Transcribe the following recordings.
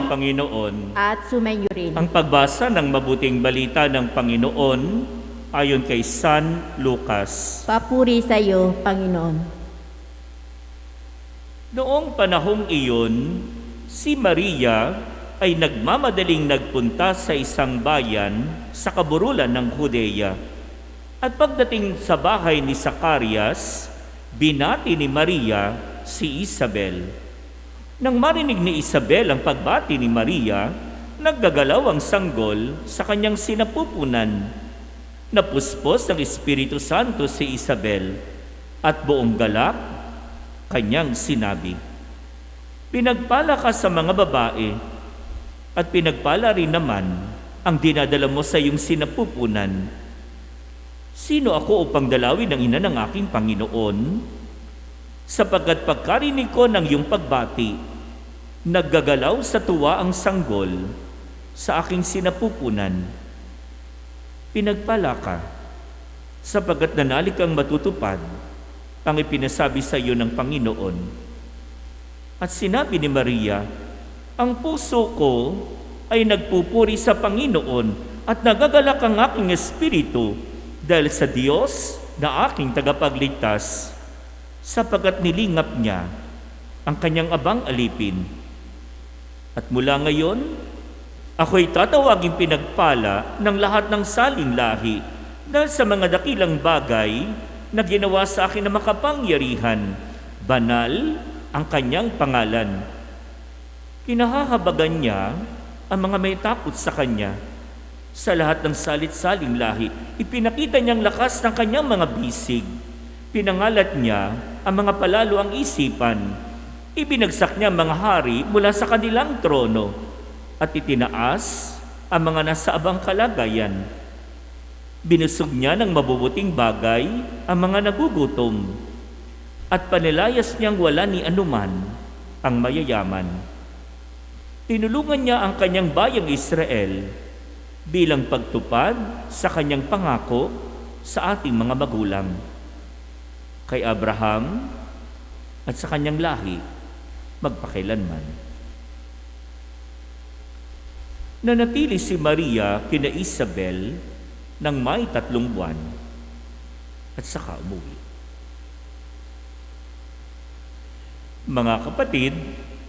Panginoon. At sumainyo rin. Ang pagbasa ng mabuting balita ng Panginoon ayon kay San Lucas. Papuri sa iyo, Panginoon. Noong panahong iyon, si Maria ay nagmamadaling nagpunta sa isang bayan sa kaburulan ng Judea. At pagdating sa bahay ni Zacarias, binati ni Maria si Isabel. Nang marinig ni Isabel ang pagbati ni Maria, naggagalaw ang sanggol sa kanyang sinapupunan. Napuspos ng Espiritu Santo si Isabel at buong galak kanyang sinabi, "Pinagpala ka sa mga babae at pinagpala rin naman ang dinadala mo sa iyong sinapupunan. Sino ako upang dalawin ang ina ng aking Panginoon? Sapagkat pagkarinig ko ng iyong pagbati, naggagalaw sa tuwa ang sanggol sa aking sinapupunan. Pinagpala ka, sapagkat nanalik kang matutupad ang ipinasabi sa iyo ng Panginoon." At sinabi ni Maria, "Ang puso ko ay nagpupuri sa Panginoon at nagagalak ang aking espiritu dahil sa Diyos na aking tagapagligtas, sapagkat nilingap niya ang kanyang abang alipin. At mula ngayon, ako'y tatawaging pinagpala ng lahat ng saling lahi dahil sa mga dakilang bagay na ginawa sa akin ng makapangyarihan. Banal ang kanyang pangalan. Kinahahabagan niya ang mga may takot sa kanya. Sa lahat ng salit-saling lahi, ipinakita niyang lakas ng kanyang mga bisig. Pinangalat niya ang mga palalo ang isipan. Ibinagsak niya ang mga hari mula sa kanilang trono at itinaas ang mga nasa abang kalagayan. Binusog niya ng mabubuting bagay ang mga nagugutom at panilayas niyang wala ni anuman ang mayayaman. Tinulungan niya ang kanyang bayang Israel bilang pagtupad sa kanyang pangako sa ating mga magulang, kay Abraham at sa kanyang lahi magpakailanman." Nanatili si Maria kina Isabel ng may 3 buwan at saka umuwi. Mga kapatid,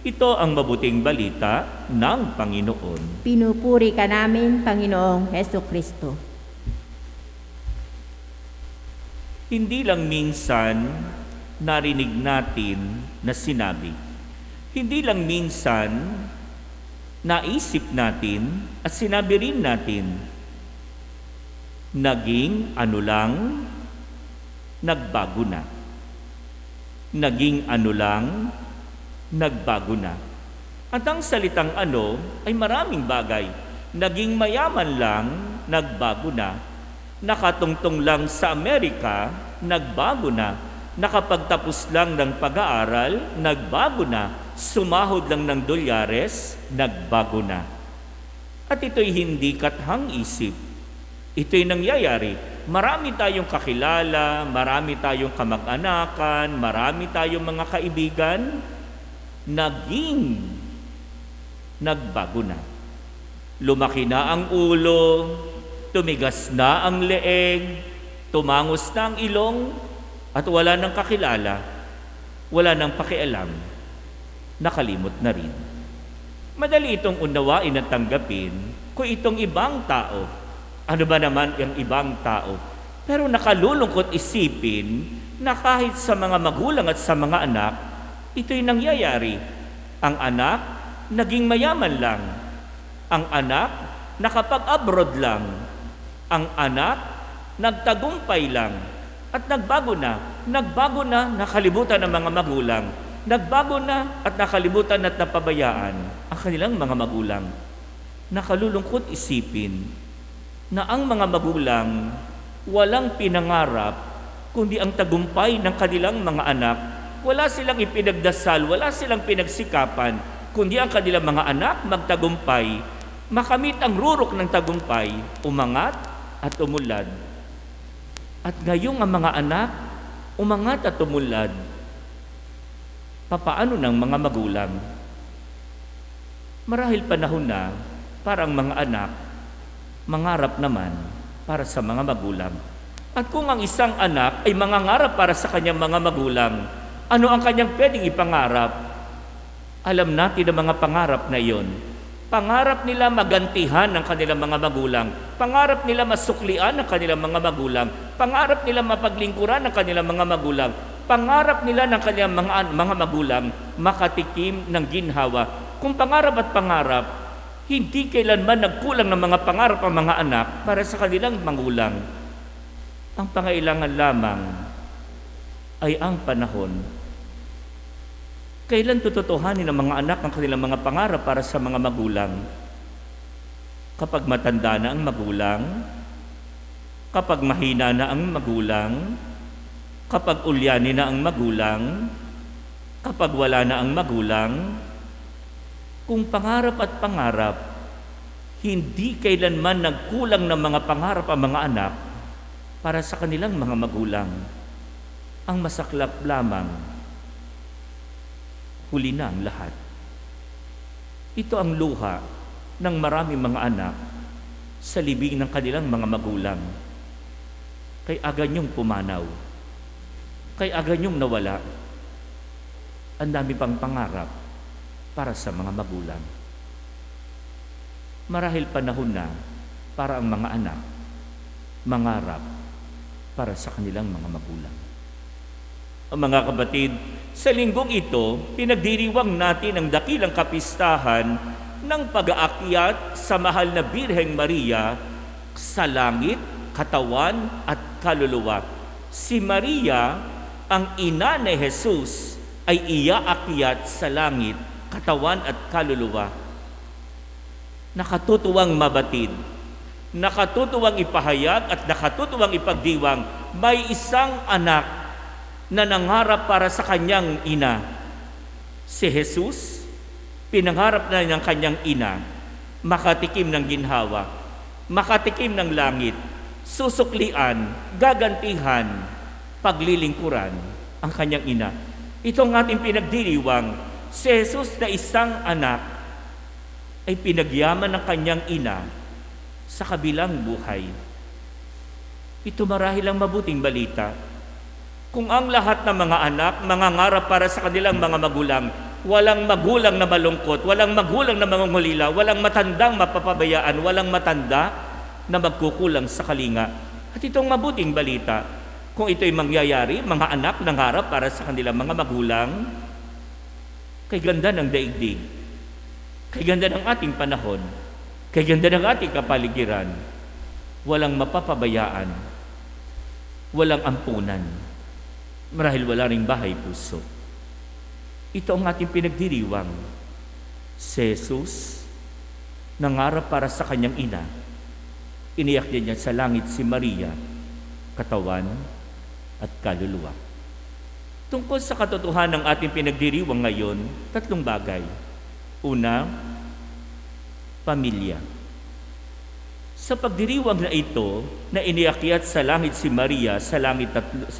ito ang mabuting balita ng Panginoon. Pinupuri ka namin, Panginoong Hesukristo. Hindi lang minsan narinig natin na sinabi. Hindi lang minsan naisip natin at sinabi rin natin. Naging ano lang, nagbago na. Naging ano lang, nagbago na. At ang salitang ano ay maraming bagay. Naging mayaman lang, nagbago na. Nakatungtong lang sa Amerika, nagbago na. Nakapagtapos lang ng pag-aaral, nagbago na. Sumahod lang ng dolyares, nagbago na. At ito'y hindi kathang isip. Ito'y nangyayari. Marami tayong kakilala, marami tayong kamag-anakan, marami tayong mga kaibigan, naging nagbago na. Lumaki na ang ulo, tumigas na ang leeg, tumangos na ang ilong, at wala nang kakilala, wala nang pakialam, nakalimot na rin. Madali itong unawain at tanggapin kung itong ibang tao. Ano ba naman yung ibang tao? Pero nakalulungkot isipin na kahit sa mga magulang at sa mga anak, ito'y nangyayari. Ang anak, naging mayaman lang. Ang anak, nakapag-abroad lang. Ang anak, nagtagumpay lang. At nagbago na. Nagbago na, nakalimutan ng mga magulang. Nagbago na at nakalimutan at napabayaan ang kanilang mga magulang. Nakalulungkot isipin na ang mga magulang walang pinangarap kundi ang tagumpay ng kanilang mga anak. Wala silang ipinagdasal, wala silang pinagsikapan, kundi ang kanilang mga anak magtagumpay, makamit ang rurok ng tagumpay, umangat at umunlad. At ngayong ang mga anak umangat at umunlad, papaano ng mga magulang? Marahil panahon na para ang mga anak mangarap naman para sa mga magulang. At kung ang isang anak ay mangangarap para sa kanyang mga magulang, ano ang kanyang pwedeng ipangarap? Alam natin ang mga pangarap na iyon. Pangarap nila magantihan ng kanilang mga magulang. Pangarap nila masuklian ng kanilang mga magulang. Pangarap nila mapaglingkuran ng kanilang mga magulang. Pangarap nila ng kanilang mga magulang makatikim ng ginhawa. Kung pangarap at pangarap, hindi kailanman nagkulang ng mga pangarap ang mga anak para sa kanilang magulang. Ang pangailangan lamang ay ang panahon. Kailan tututuhanin ng mga anak ang kanilang mga pangarap para sa mga magulang? Kapag matanda na ang magulang, kapag mahina na ang magulang, kapag ulyani na ang magulang, kapag wala na ang magulang. Kung pangarap at pangarap, hindi kailanman nagkulang ng mga pangarap ang mga anak para sa kanilang mga magulang. Ang masaklap lamang, huli na ang lahat. Ito ang luha ng maraming mga anak sa libing ng kanilang mga magulang. Kay aga niyong pumanaw, kay aga niyong nawala. Ang dami pang pangarap para sa mga magulang. Marahil panahon na para ang mga anak mangarap para sa kanilang mga magulang. Ang mga kapatid, sa linggong ito, pinagdiriwang natin ang dakilang kapistahan ng pag-aakyat sa mahal na Birheng Maria sa langit, katawan at kaluluwa. Si Maria, ang ina ni Jesus, ay iaakyat sa langit, katawan at kaluluwa. Nakatutuwang mabatid, nakatutuwang ipahayag at nakatutuwang ipagdiwang, may isang anak na nangarap para sa kanyang ina. Si Jesus, pinangarap na ng kanyang ina, makatikim ng ginhawa, makatikim ng langit, susuklian, gagantihan, paglilingkuran ang kanyang ina. Itong ating pinagdiriwang, si Jesus na isang anak ay pinagyaman ng kanyang ina sa kabilang buhay. Ito marahil ang mabuting balita. Kung ang lahat ng mga anak mangangarap para sa kanilang mga magulang, walang magulang na malungkot, walang magulang na mangungulila, walang matandang mapapabayaan, walang matanda na magkukulang sa kalinga. At itong mabuting balita, kung ito'y mangyayari, mga anak nangarap para sa kanilang mga magulang, kay ganda ng daigdig, kay ganda ng ating panahon, kay ganda ng ating kapaligiran, walang mapapabayaan, walang ampunan, marahil wala ring bahay puso. Ito ang ating pinagdiriwang. Si Jesus, nangarap para sa kanyang ina, iniyak niya sa langit si Maria, katawan at kaluluwa. Tungkol sa katotohanan ng ating pinagdiriwang ngayon, tatlong bagay. Una, pamilya. Sa pagdiriwang na ito, na iniakyat sa langit si Maria, sa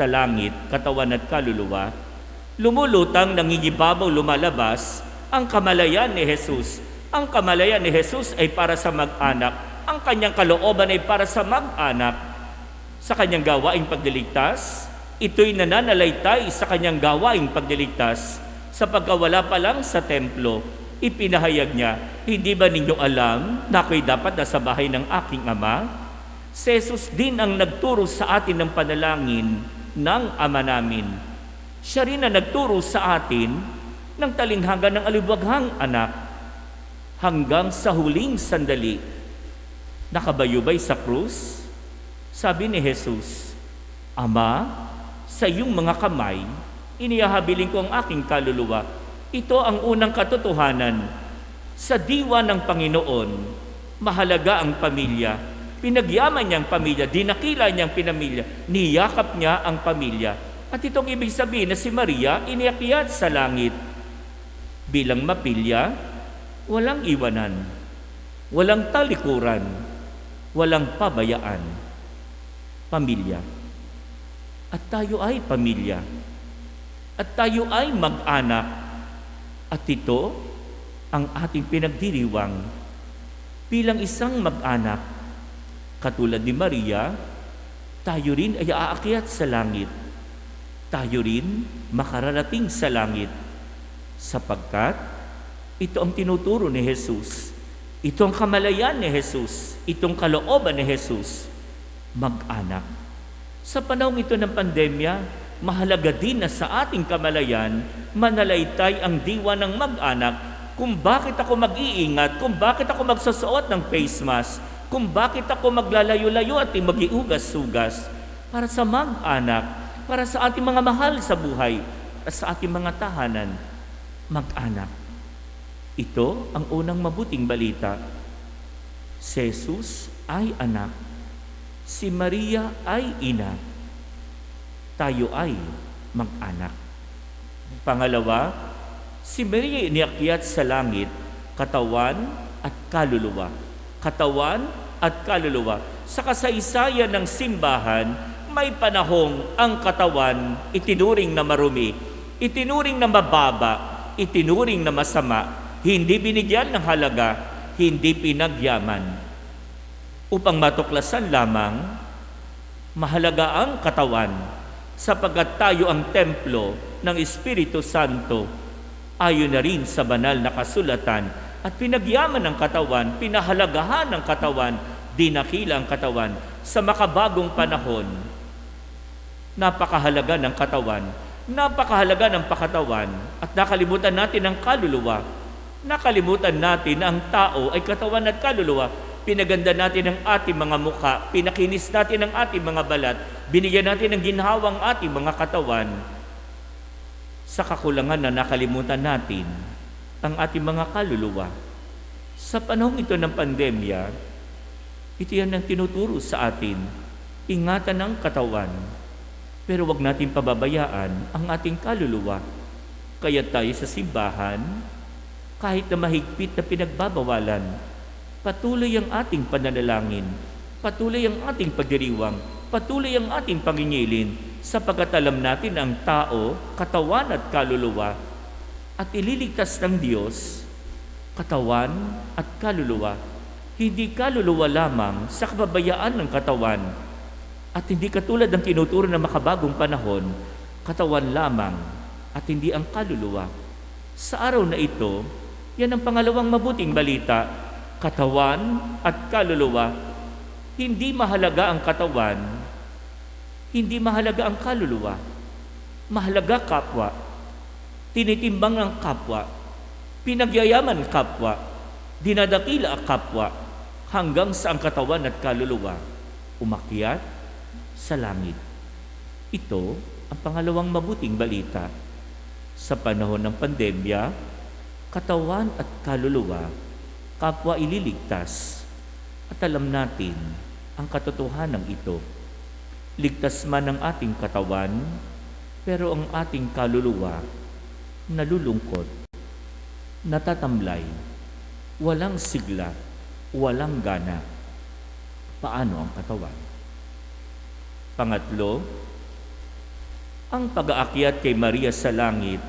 langit, katawan at kaluluwa, lumulutang, nangingibabaw, lumalabas ang kamalayan ni Jesus. Ang kamalayan ni Jesus ay para sa mag-anak. Ang kanyang kalooban ay para sa mag-anak. Sa kanyang gawaing pagliligtas, ito'y nananalaytay sa kanyang gawaing pagliligtas. Sa pagkawala pa lang sa templo, ipinahayag niya, hindi ba ninyo alam na ako'y dapat nasa bahay ng aking ama? Si Jesus din ang nagturo sa atin ng panalangin ng Ama namin. Siya rin ang nagturo sa atin ng talinghaga ng aliwaghang anak hanggang sa huling sandali. Nakabayubay sa krus, sabi ni Jesus, Ama, sa iyong mga kamay, inihahabilin ko ang aking kaluluwa. Ito ang unang katotohanan. Sa diwa ng Panginoon, mahalaga ang pamilya. Pinagyaman niya ang pamilya, dinakila niya ang pinamilya, niyakap niya ang pamilya. At itong ibig sabihin na si Maria iniakyat sa langit. Bilang mapilya, walang iwanan, walang talikuran, walang pabayaan. Pamilya. At tayo ay pamilya. At tayo ay mag-anak. At ito ang ating pinagdiriwang bilang isang mag-anak. Katulad ni Maria, tayo rin ay aakyat sa langit. Tayo rin makararating sa langit. Sapagkat ito ang tinuturo ni Jesus. Ito ang kamalayan ni Jesus. Itong kalooban ni Jesus. Mag-anak. Sa panahong ito ng pandemya, mahalaga din na sa ating kamalayan, manalaytay ang diwa ng mag-anak kung bakit ako mag-iingat, kung bakit ako magsusuot ng face mask, kung bakit ako maglalayo-layo at mag-iugas-sugas para sa mag-anak, para sa ating mga mahal sa buhay, at sa ating mga tahanan, mag-anak. Ito ang unang mabuting balita. Si Jesus ay anak. Si Maria ay ina. Tayo ay mag-anak. Pangalawa, si Maria iniakyat sa langit, katawan at kaluluwa. Katawan at kaluluwa. Sa kasaysayan ng simbahan, may panahong ang katawan itinuring na marumi, itinuring na mababa, itinuring na masama, hindi binigyan ng halaga, hindi pinagyaman. Upang matuklasan lamang, mahalaga ang katawan, sapagkat tayo ang templo ng Espiritu Santo, ayon na rin sa banal na kasulatan, at pinagyaman ng katawan, pinahalagahan ng katawan, dinakila ang katawan sa makabagong panahon. Napakahalaga ng katawan, napakahalaga ng pakatawan, at nakalimutan natin ang kaluluwa. Nakalimutan natin na ang tao ay katawan at kaluluwa. Pinaganda natin ang ating mga mukha, pinakinis natin ang ating mga balat, binigyan natin ng ginhawang ating mga katawan. Sa kakulangan na nakalimutan natin ang ating mga kaluluwa. Sa panahong ito ng pandemya, ito yan ang tinuturo sa atin. Ingatan ang katawan, pero wag natin pababayaan ang ating kaluluwa. Kaya tayo sa simbahan, kahit na mahigpit na pinagbabawalan, patuloy ang ating pananalangin, patuloy ang ating pagdiriwang, patuloy ang ating pangingilin, sapagkat alam natin ang tao, katawan at kaluluwa, at ililigtas ng Diyos, katawan at kaluluwa. Hindi kaluluwa lamang sa kababayaan ng katawan, at hindi katulad ng tinuturo ng makabagong panahon, katawan lamang at hindi ang kaluluwa. Sa araw na ito, yan ang pangalawang mabuting balita, katawan at kaluluwa. Hindi mahalaga ang katawan, hindi mahalaga ang kaluluwa. Mahalaga kapwa. Tinitimbang ang kapwa, pinagyayaman kapwa, dinadakila ang kapwa, hanggang sa ang katawan at kaluluwa umakyat sa langit. Ito ang pangalawang mabuting balita. Sa panahon ng pandemya, katawan at kaluluwa, kapwa ililigtas, at alam natin ang katotohanan ito. Ligtas man ang ating katawan, pero ang ating kaluluwa nalulungkot, natatamlay, walang sigla, walang gana. Paano ang katawan? Pangatlo, ang pag-aakyat kay Maria sa langit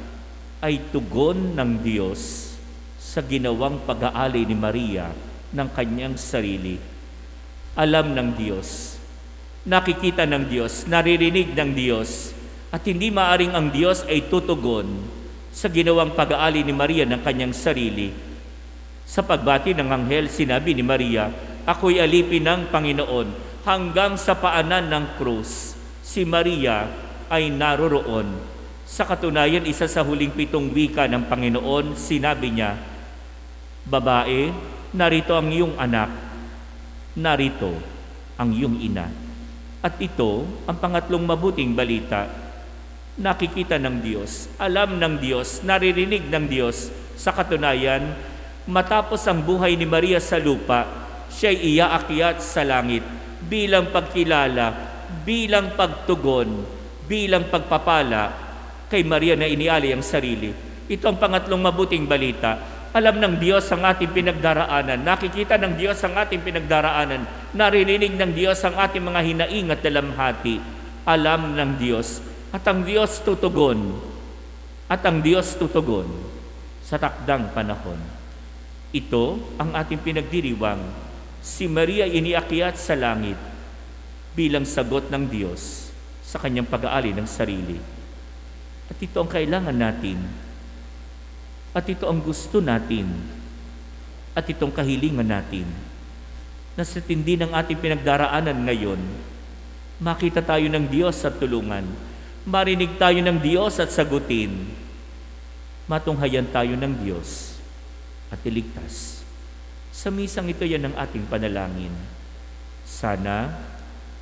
ay tugon ng Diyos sa ginawang pag-aali ni Maria ng kanyang sarili. Alam ng Diyos, nakikita ng Diyos, naririnig ng Diyos, at hindi maaring ang Diyos ay tutugon sa ginawang pag-aali ni Maria ng kanyang sarili. Sa pagbati ng anghel, sinabi ni Maria, "Ako'y alipin ng Panginoon," hanggang sa paanan ng krus. Si Maria ay naroroon. Sa katunayan, isa sa huling 7 wika ng Panginoon, sinabi niya, "Babae, narito ang iyong anak, narito ang iyong ina." At ito ang pangatlong mabuting balita. Nakikita ng Diyos, alam ng Diyos, naririnig ng Diyos. Sa katunayan, matapos ang buhay ni Maria sa lupa, siya'y iaakyat sa langit bilang pagkilala, bilang pagtugon, bilang pagpapala kay Maria na inialay ang sarili. Ito ang pangatlong mabuting balita. Alam ng Diyos ang ating pinagdaraanan, nakikita ng Diyos ang ating pinagdaraanan, naririnig ng Diyos ang ating mga hinaing at dalamhati. Alam ng Diyos. At ang Diyos tutugon. At ang Diyos tutugon sa takdang panahon. Ito ang ating pinagdiriwang. Si Maria iniakyat sa langit bilang sagot ng Diyos sa kanyang pag-aali ng sarili. At ito ang kailangan natin. At ito ang gusto natin. At itong kahilingan natin. Na sa tindi ng ating pinagdaraanan ngayon, makita tayo ng Diyos at tulungan. Marinig tayo ng Diyos at sagutin. Matunghayan tayo ng Diyos at iligtas. Sa misang ito yan ang ating panalangin. Sana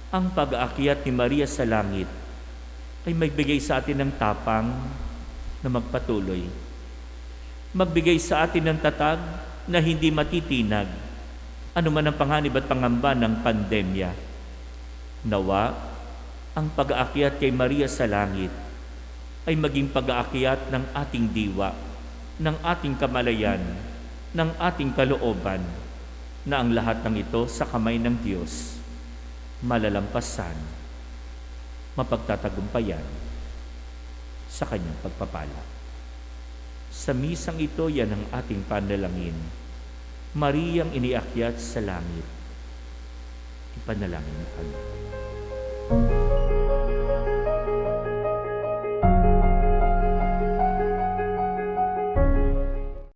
ang pag-aakyat ni Maria sa langit ay magbigay sa atin ng tapang na magpatuloy. Magbigay sa atin ng tatag na hindi matitinag anuman ang panganib at pangamba ng pandemya. Nawa, ang pag-aakyat kay Maria sa langit ay maging pag-aakyat ng ating diwa, ng ating kamalayan, ng ating kalooban, na ang lahat ng ito sa kamay ng Diyos, malalampasan, mapagtatagumpayan sa kanyang pagpapala. Sa misang ito, yan ang ating panalangin. Mariyang iniakyat sa langit. Ipanalangin kami.